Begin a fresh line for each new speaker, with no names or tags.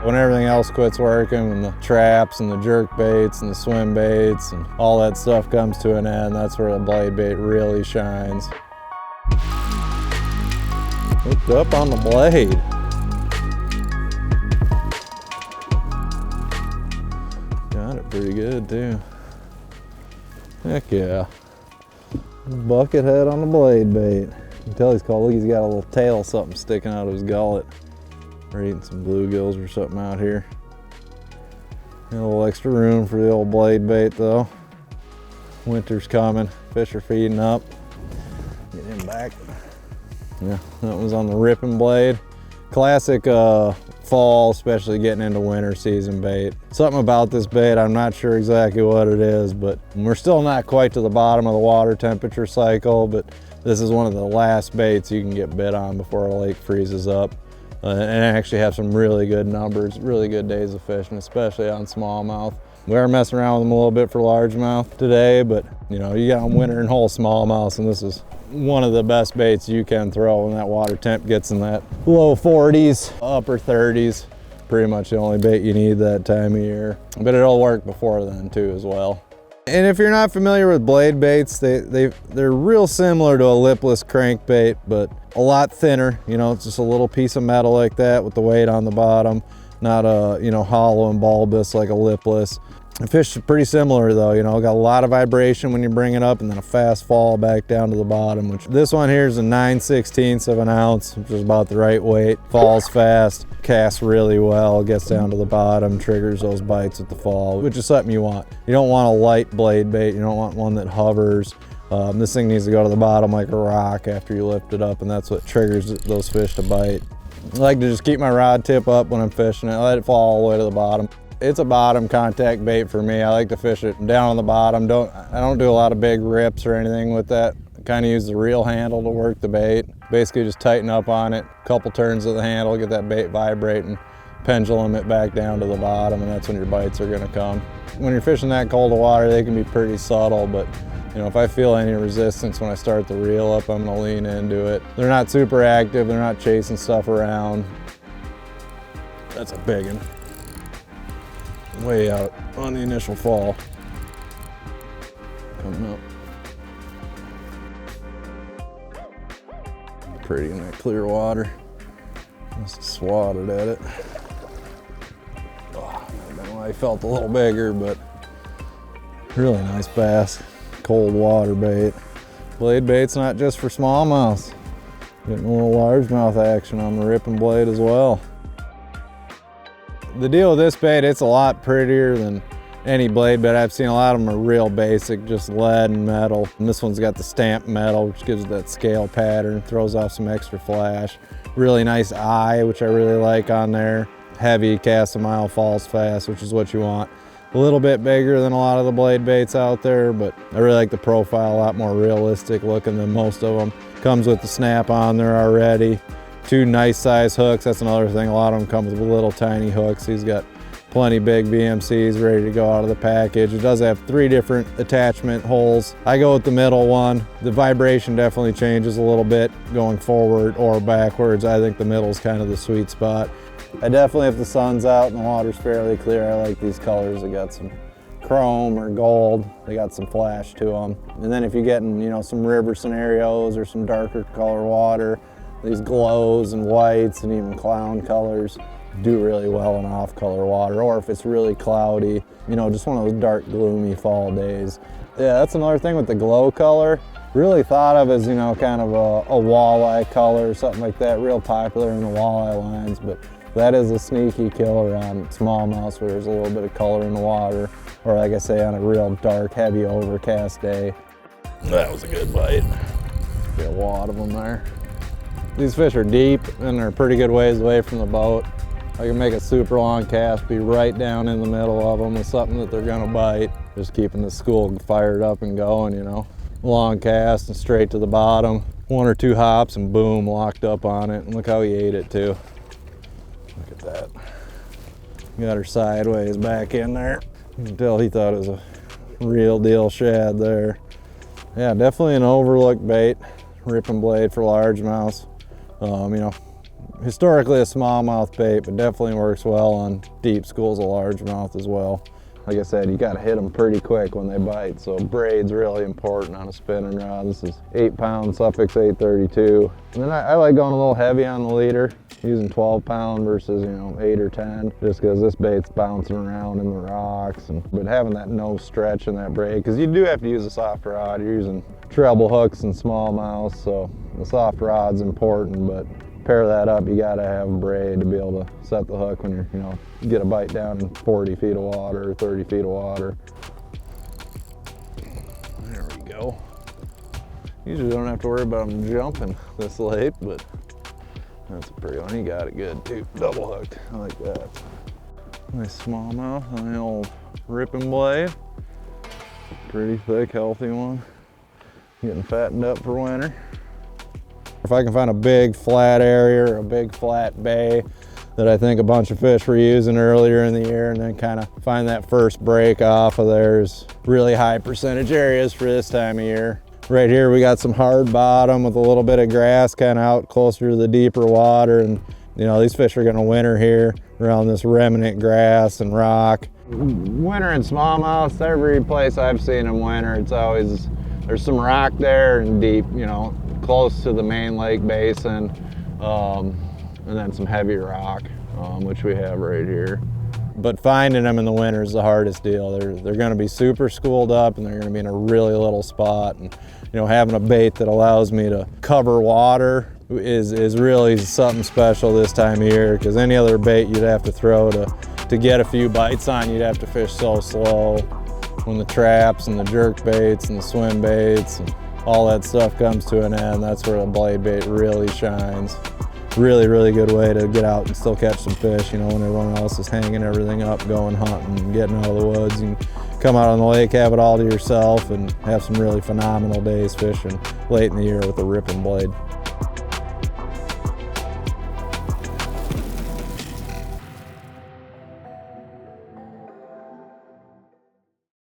When everything else quits working and the traps and the jerk baits and the swim baits and all that stuff comes to an end, that's where the blade bait really shines. Hooked up on the blade. Got it pretty good too. Heck yeah. Bucket head on the blade bait. You can tell he's cold. Look, he's got a little tail, something sticking out of his gullet. We're eating some bluegills or something out here. Got a little extra room for the old blade bait though. Winter's coming, fish are feeding up. Get him back. Yeah, that was on the Rippin Blade. Classic fall, especially getting into winter season bait. Something about this bait, I'm not sure exactly what it is, but we're still not quite to the bottom of the water temperature cycle, but this is one of the last baits you can get bit on before a lake freezes up. And actually have some really good numbers, really good days of fishing, especially on smallmouth. We are messing around with them a little bit for largemouth today, but you know, you got them wintering whole smallmouth, and this is one of the best baits you can throw when that water temp gets in that low 40s, upper 30s. Pretty much the only bait you need that time of year. But it'll work before then too as well. And if you're not familiar with blade baits, they're real similar to a lipless crankbait, but a lot thinner. You know, it's just a little piece of metal like that with the weight on the bottom, not a, you know, hollow and bulbous like a lipless. The fish are pretty similar though, you know, got a lot of vibration when you bring it up and then a fast fall back down to the bottom, which this one here is a 9/16 of an ounce, which is about the right weight. Falls fast, casts really well, gets down to the bottom, triggers those bites at the fall, which is something you want. You don't want a light blade bait, you don't want one that hovers. This thing needs to go to the bottom like a rock after you lift it up, and that's what triggers those fish to bite. I like to just keep my rod tip up when I'm fishing it, let it fall all the way to the bottom. It's a bottom contact bait for me. I like to fish it down on the bottom. I don't do a lot of big rips or anything with that. I kind of use the reel handle to work the bait. Basically just tighten up on it, couple turns of the handle, get that bait vibrating, pendulum it back down to the bottom, and that's when your bites are gonna come. When you're fishing that cold of water, they can be pretty subtle, but you know, if I feel any resistance when I start the reel up, I'm gonna lean into it. They're not super active, they're not chasing stuff around. That's a big one. Way out on the initial fall. Coming up. Pretty in that clear water. Must have swatted at it. Oh, I don't know why I felt a little bigger, but really nice bass. Cold water bait. Blade bait's not just for smallmouth. Getting a little largemouth action on the Rippin Blade as well. The deal with this bait, it's a lot prettier than any blade bait. I've seen a lot of them are real basic, just lead and metal. And this one's got the stamped metal, which gives it that scale pattern, throws off some extra flash. Really nice eye, which I really like on there. Heavy, casts a mile, falls fast, which is what you want. A little bit bigger than a lot of the blade baits out there, but I really like the profile, a lot more realistic looking than most of them. Comes with the snap on there already. 2 nice size hooks, that's another thing. A lot of them come with little tiny hooks. He's got plenty big BMCs ready to go out of the package. It does have 3 different attachment holes. I go with the middle one. The vibration definitely changes a little bit going forward or backwards. I think the middle's kind of the sweet spot. I definitely, if the sun's out and the water's fairly clear, I like these colors. They got some chrome or gold. They got some flash to them. And then if you get in, you know, some river scenarios or some darker color water, these glows and whites and even clown colors do really well in off-color water, or if it's really cloudy, you know, just one of those dark, gloomy fall days. Yeah, that's another thing with the glow color. Really thought of as, you know, kind of a walleye color or something like that, real popular in the walleye lines, but that is a sneaky killer on smallmouth where there's a little bit of color in the water, or like I say, on a real dark, heavy overcast day. That was a good bite. Get a wad of them there. These fish are deep and they're a pretty good ways away from the boat. I can make a super long cast, be right down in the middle of them with something that they're gonna bite. Just keeping the school fired up and going, you know. Long cast and straight to the bottom. 1 or 2 hops and boom, locked up on it. And look how he ate it too. Look at that. Got her sideways back in there. You can tell he thought it was a real deal shad there. Yeah, definitely an overlooked bait. Rippin Blade for largemouth. You know, historically a smallmouth bait, but definitely works well on deep schools of largemouth as well. Like I said, you got to hit them pretty quick when they bite, so braid's really important on a spinning rod. This is 8-pound Suffix 832. And then I like going a little heavy on the leader, using 12-pound versus 8 or 10, just because this bait's bouncing around in the rocks. But having that nose stretch in that braid, because you do have to use a soft rod. You're using treble hooks and smallmouth, so the soft rod's important, but pair that up, you gotta have a braid to be able to set the hook when you're, get a bite down in 40 feet of water or 30 feet of water. There we go. Usually don't have to worry about them jumping this late, but that's a pretty one. He got it good too. Double hooked. I like that. Nice smallmouth on the old Rippin Blade. Pretty thick, healthy one. Getting fattened up for winter. If I can find a big flat area or a big flat bay that I think a bunch of fish were using earlier in the year, and then kind of find that first break off of there's really high percentage areas for this time of year. Right here we got some hard bottom with a little bit of grass kind of out closer to the deeper water, and these fish are going to winter here around this remnant grass and rock. Winter in smallmouth, every place I've seen them winter, it's always, there's some rock there and deep, close to the main lake basin, and then some heavy rock, which we have right here. But finding them in the winter is the hardest deal. They're going to be super schooled up, and they're going to be in a really little spot. And having a bait that allows me to cover water is really something special this time of year, because any other bait you'd have to throw to get a few bites on, you'd have to fish so slow. When the traps and the jerk baits and the swim baits and all that stuff comes to an end, that's where the blade bait really shines. Really, really good way to get out and still catch some fish, when everyone else is hanging everything up, going hunting and getting out of the woods. You can come out on the lake, have it all to yourself, and have some really phenomenal days fishing late in the year with a Rippin Blade.